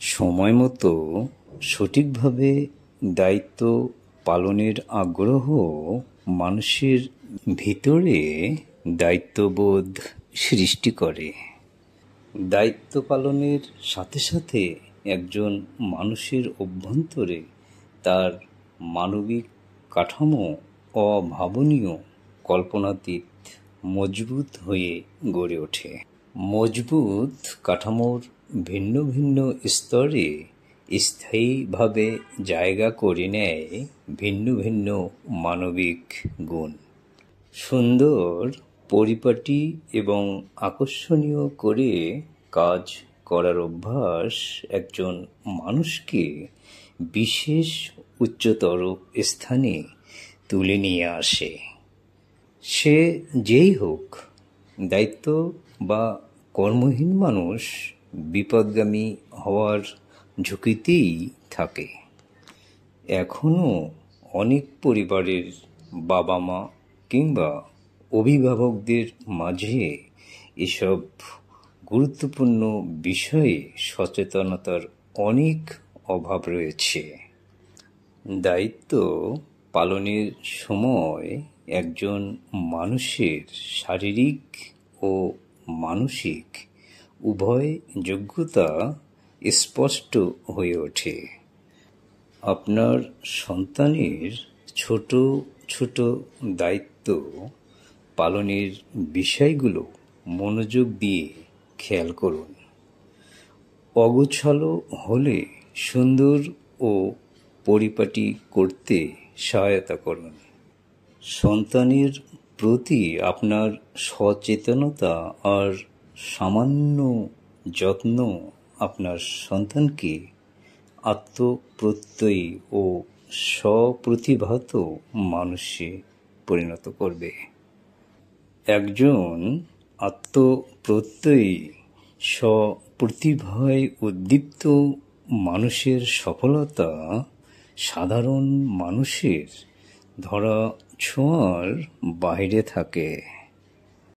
সময়মতো সঠিকভাবে দায়িত্ব পালনের আগ্রহ মানুষের ভিতরে দায়িত্ববোধ সৃষ্টি করে। দায়িত্ব পালনের সাথে সাথে একজন মানুষের অভ্যন্তরে তার মানবিক কাঠামো অভাবনীয় কল্পনাতীত মজবুত হয়ে গড়ে ওঠে। মজবুত কাঠামোর ভিন্ন ভিন্ন স্তরে স্থায়ীভাবে জায়গা করে নেয় ভিন্ন ভিন্ন মানবিক গুণ। সুন্দর, পরিপাটি এবং আকর্ষণীয় করে কাজ করার অভ্যাস একজন মানুষকে বিশেষ উচ্চতর স্থানে তুলে নিয়ে আসে। সে যেই হোক, দায়িত্ব বা কর্মহীন মানুষ বিপথগামী হওয়ার ঝুঁকিতেই থাকে। এখনও অনেক পরিবারের বাবা মা কিংবা অভিভাবকদের মাঝে এসব গুরুত্বপূর্ণ বিষয়ে সচেতনতার অনেক অভাব রয়েছে। দায়িত্ব পালনের সময় একজন মানুষের শারীরিক ও মানসিক উভয় যোগ্যতা স্পষ্ট হয়ে ওঠে। আপনার সন্তানের ছোট ছোট দায়িত্ব পালনের বিষয়গুলো মনোযোগ দিয়ে খেয়াল করুন। অগোছালো হলে সুন্দর ও পরিপাটি করতে সহায়তা করুন। সন্তানের প্রতি আপনার সচেতনতা আর সামান্য যত্ন আপনার সন্তানকে আত্মপ্রত্যয়ী ও স্বপ্রতিভাত মানুষে পরিণত করবে। একজন আত্মপ্রত্যয়ী স্বপ্রতিভায় উদ্দীপ্ত মানুষের সফলতা সাধারণ মানুষের ধরা ছোঁয়ার বাইরে থাকে।